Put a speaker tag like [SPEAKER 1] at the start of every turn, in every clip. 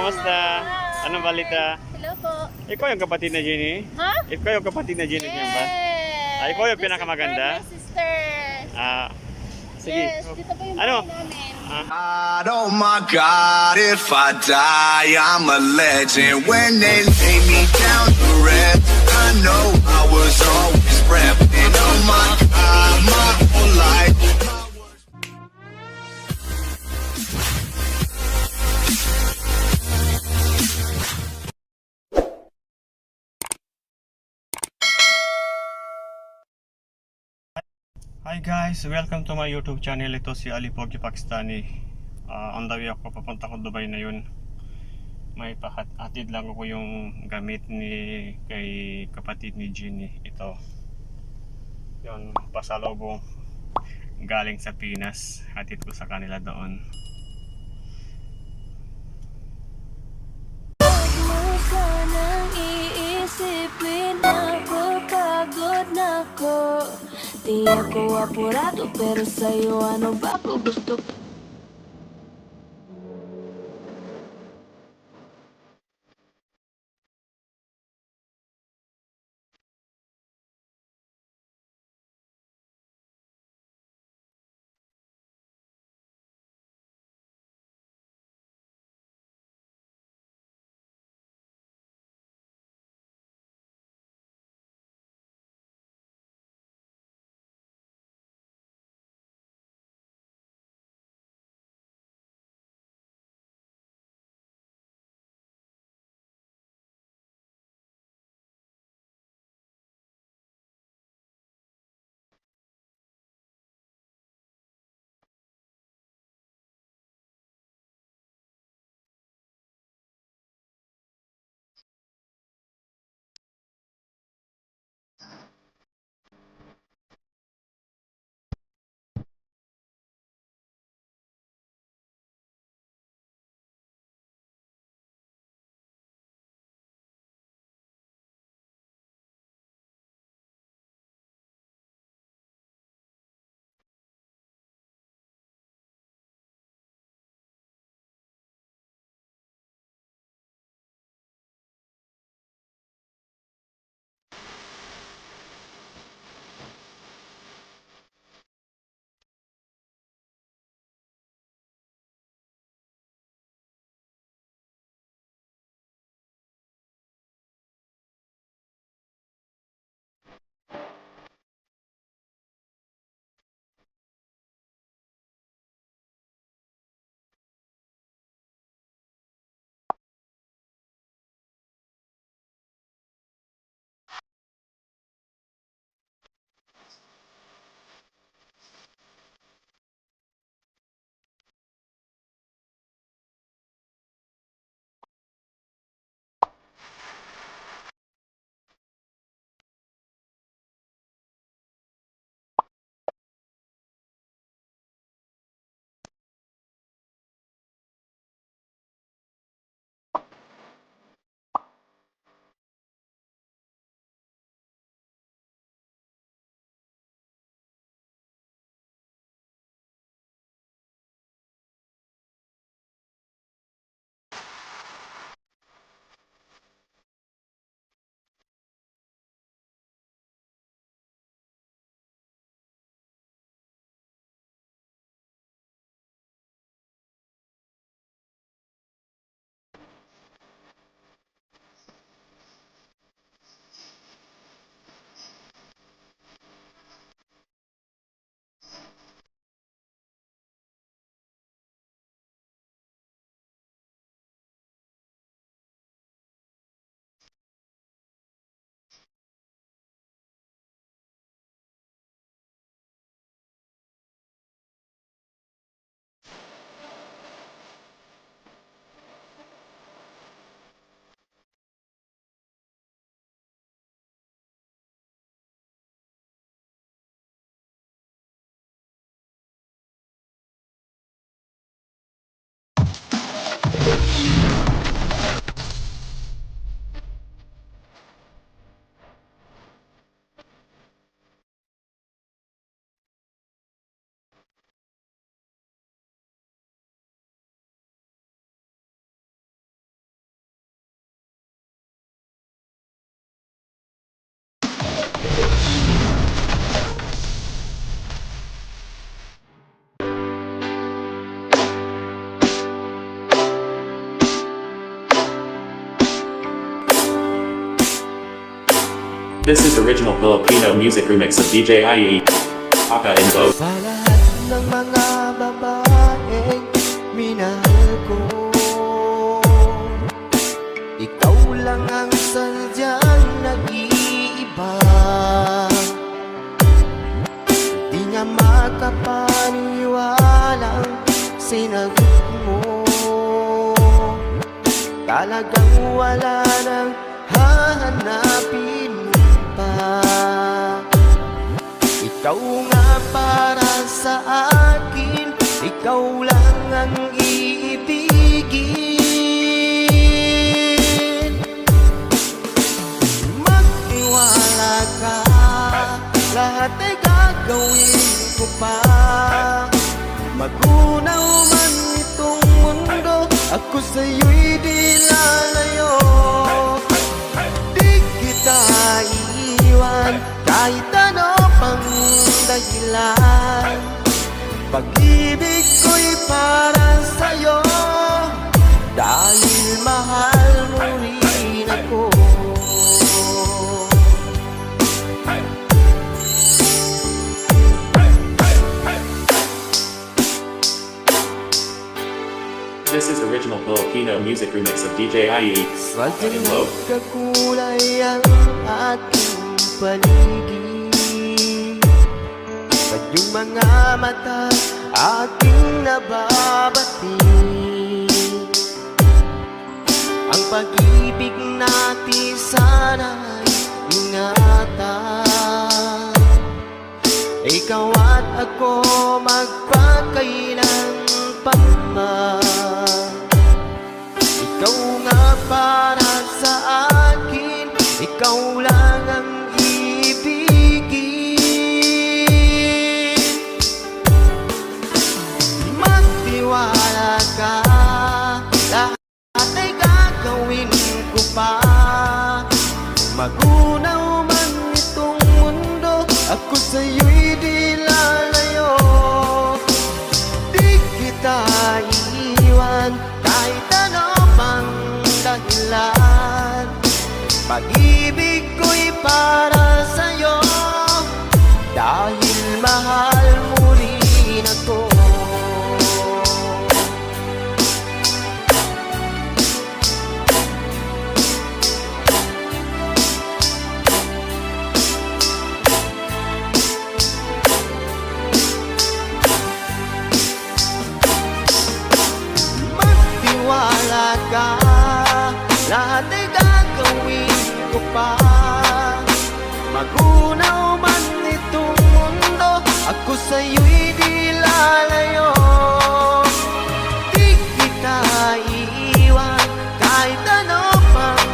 [SPEAKER 1] kamusta?
[SPEAKER 2] Hi.
[SPEAKER 1] Anong balita?
[SPEAKER 2] Hello po.
[SPEAKER 1] Ikaw yung kapatid na Jenny?
[SPEAKER 2] Ha?
[SPEAKER 1] Ikaw yung kapatid na Jenny niya ba? Ah, ikaw yung
[SPEAKER 2] This is
[SPEAKER 1] pinakamaganda?
[SPEAKER 2] my sister.
[SPEAKER 1] Ah, sige.
[SPEAKER 2] Yes, dito po yung
[SPEAKER 1] Ano?
[SPEAKER 2] bahay namin.
[SPEAKER 1] Ah,
[SPEAKER 3] God, oh my God, if I die, I'm a legend. When they lay me down to rest, I know I was always repping. Oh my God, my whole life.
[SPEAKER 1] hi guys, welcome to my YouTube channel. Ito si Ali Pogi Pakistani. On the way ako, papunta ko Dubai na yun. May pahatid lang ako yung gamit ni kay kapatid ni Jenny. Ito. Yun, pasalubong galing sa Pinas. Hatid ko sa kanila doon.
[SPEAKER 4] Sanang iisipin ako, pagod na ko. Di ako apurado pero sa'yo ano ba ko gusto
[SPEAKER 2] This is original Filipino music remix of DJ IE, Aka in Vogue.
[SPEAKER 5] Sa lahat ng mga babaeng minahal ko, ikaw lang ang sadyang nag-iiba. Di nga makapaniwalang sinagot mo, talagang wala nang hahanapin pa. Ikaw nga para sa akin, ikaw lang ang iibigin. Magtiwala ka, lahat ay gagawin ko pa. Magunaw man itong mundo, ako sa'yo'y di lalayo. Di kita iiwan, kahit ano pang dahilan. Pag-ibig ko'y para sa'yo, dahil mahal mo rin ako.
[SPEAKER 2] This is original Filipino music remix of DJ IE, Aka
[SPEAKER 5] Sadyang
[SPEAKER 2] in Vogue.
[SPEAKER 5] nagkakulay ang aking paligid. Sa iyong mga mata aking nababati. Ang pag-ibig natin sana'y ingatan. Ikaw at ako magpakailan pa man. Ikaw nga para sa akin, ikaw lang ang ibigin. Magtiwala ka, lahat ay gagawin ko pa. Magunaw man itong mundo, ako sa'yo'y di lalayo. Di kita iiwan, kahit ano pang dahilan. Pag-ibig ko'y para sa'yo, dahil mahal mo rin ako. Magtiwala ka, lahat ay gagawin ko pa. Magunaw man itong mundo, ako sa'yo'y di lalayo. Di kita iiwan, kahit ano pang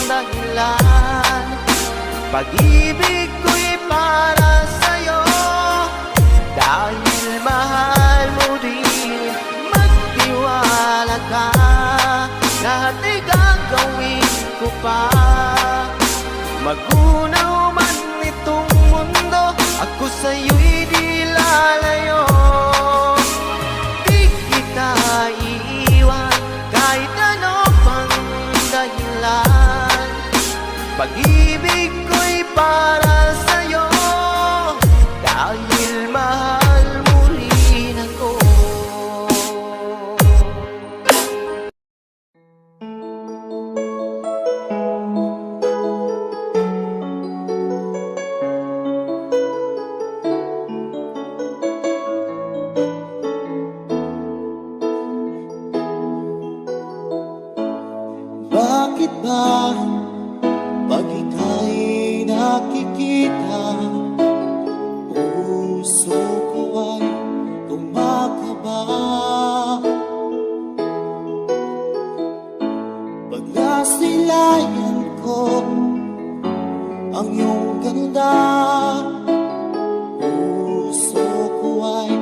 [SPEAKER 5] dahilan. Pag-ibig ko'y para sa'yo, dahil mahal mo din. Magtiwala ka, lahat ay gagawin ko pa. Magunaw man itong mundo, ako sa'yo'y di lalayo. Di kita iiwan, kahit ano pang dahilan. Pag-ibig ko'y para sa'yo, dahil mahal mo rin ako. Bakit ba pag ika'y nakikita, puso ko ay kumakaba? Pag nasilayan ko ang iyong ganda, puso ko ay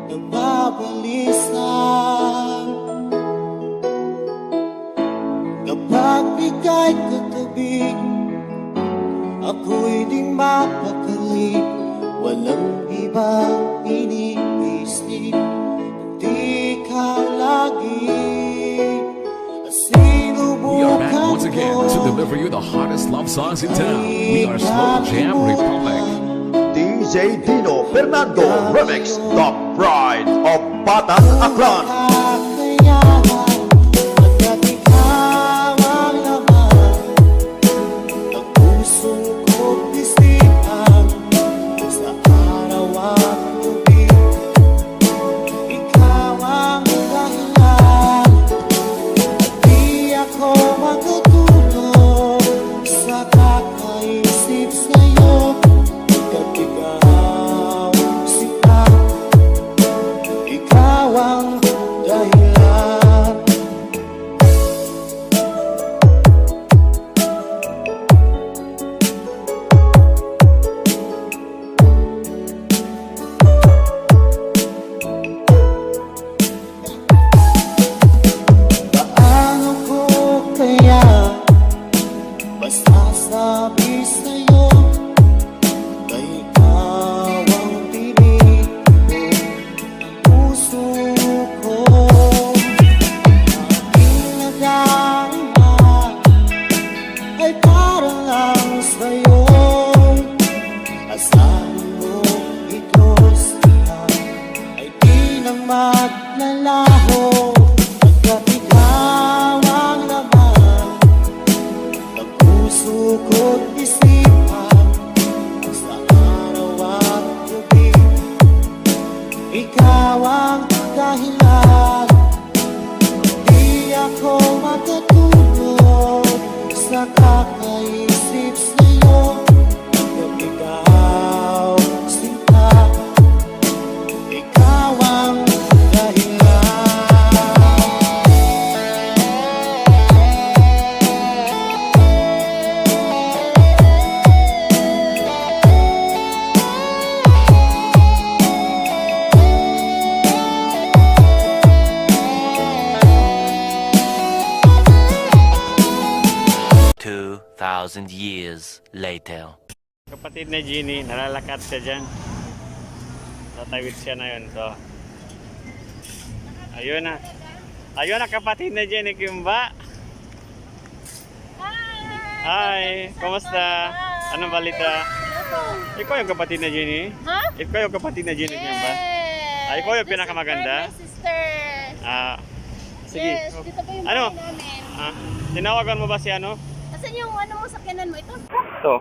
[SPEAKER 5] nagbabalisa. Kapag ika'y katabi, ako'y di mapakali. Walang ibang iniisip, di ka lagi.
[SPEAKER 6] We are back once again to the deliver you the hottest love songs in town. We are Slow Jam Republic.
[SPEAKER 7] DJ Dino Fernando Remix, the pride of Batang Aklan.
[SPEAKER 5] Sabi sa'yo, kay ikaw ang pinig ko, puso ko. Aking nadarama ay para lang sa'yo. Asahan mo ito siya ay di na maglalaho. Pagkat ikaw ang laman ng puso ko't isipan, sa araw at gabi, ikaw ang dahilan. Di ako makatulog sa kakaisip sa'yo. Pagkat ikaw sinta, ikaw ang dahilan.
[SPEAKER 8] Years later.
[SPEAKER 1] Kapatid na Jenny, nalalakad siya dyan. Tatawid siya na yun. So, ayun na. Ayun na kapatid na Jenny Kimba. Hi! Kumusta? Anong balita? Ikaw yung kapatid na Jenny?
[SPEAKER 9] Ha?
[SPEAKER 1] Ikaw yung kapatid na Jenny Kimba? Ay, ikaw yung pinakamaganda?
[SPEAKER 9] My sister.
[SPEAKER 1] Sige.
[SPEAKER 9] Yes, dito pa yung
[SPEAKER 1] Ano?
[SPEAKER 9] bahay namin.
[SPEAKER 1] Tinawagan mo ba si ano?
[SPEAKER 9] Asan yung ano mo, sakyanan mo? Ito?
[SPEAKER 1] Ito.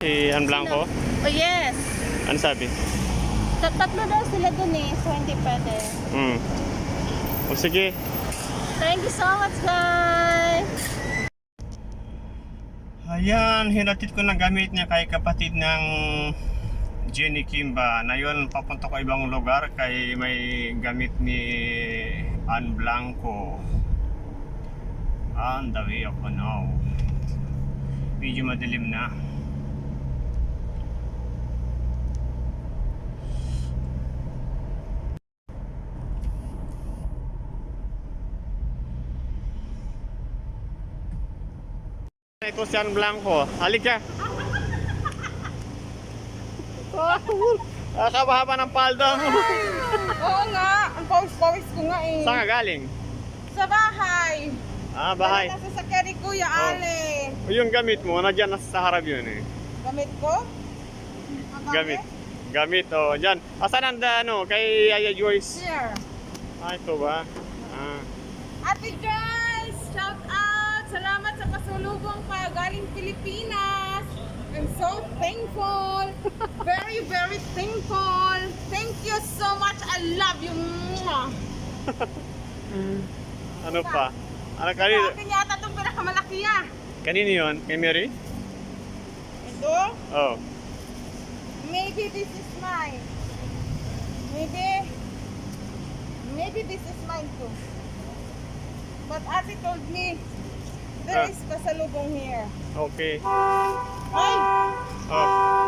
[SPEAKER 1] Si Ann Blanco?
[SPEAKER 9] Oh, yes.
[SPEAKER 1] Ano sabi?
[SPEAKER 9] Tatlo daw sila dun eh, so hindi pwede.
[SPEAKER 1] O sige.
[SPEAKER 9] Thank you so much, guys.
[SPEAKER 1] Ayan, hinatid ko na gamit niya kay kapatid ng Jenny Kimba. Na yun, papunta ko ibang lugar kay may gamit ni Ann Blanco. On the way ako now. Medyo madilim na. Ito si Ann Blanco. Halika. Kabahaba ng palda mo.
[SPEAKER 10] Oo nga, ang pawis-pawis ko nga eh.
[SPEAKER 1] Saan ka galing?
[SPEAKER 10] Sa bahay.
[SPEAKER 1] Bahay.
[SPEAKER 10] Nasa sakyan ni Kuya Ale.
[SPEAKER 1] Yung gamit mo, nandiyan na sa harap yun eh.
[SPEAKER 10] Gamit ko? Ang
[SPEAKER 1] Gamit. Gamit, oh. Diyan. Asan ang ano, kay Aya Joyce?
[SPEAKER 10] Here.
[SPEAKER 1] Ito ba?
[SPEAKER 10] Ate Joyce, shout out! Salamat sa pasulubong pa galing Pilipinas. I'm so thankful. Very, very thankful. Thank you so much. I love you. Mwah.
[SPEAKER 1] Ano pa? Ano
[SPEAKER 10] Sa
[SPEAKER 1] kanino?
[SPEAKER 10] akin yata itong pinakamalaki ah.
[SPEAKER 1] Kanino yun? Kay Mary?
[SPEAKER 10] Ito?
[SPEAKER 1] Oh.
[SPEAKER 10] Maybe this is mine. Maybe this is mine too. But Ate told me there is pasalubong here.
[SPEAKER 1] Okay.
[SPEAKER 10] Ay!
[SPEAKER 1] Oh.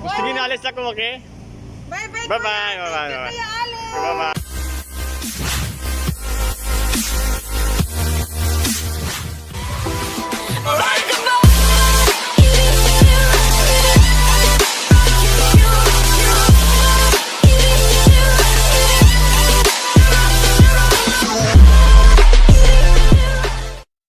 [SPEAKER 1] Gusto niyo na alis ako, okay?
[SPEAKER 10] Bye-bye,
[SPEAKER 1] Bye-bye.
[SPEAKER 10] Kuya. Thank you,
[SPEAKER 1] Bye-bye.
[SPEAKER 10] Kuya Ale.
[SPEAKER 1] Bye-bye.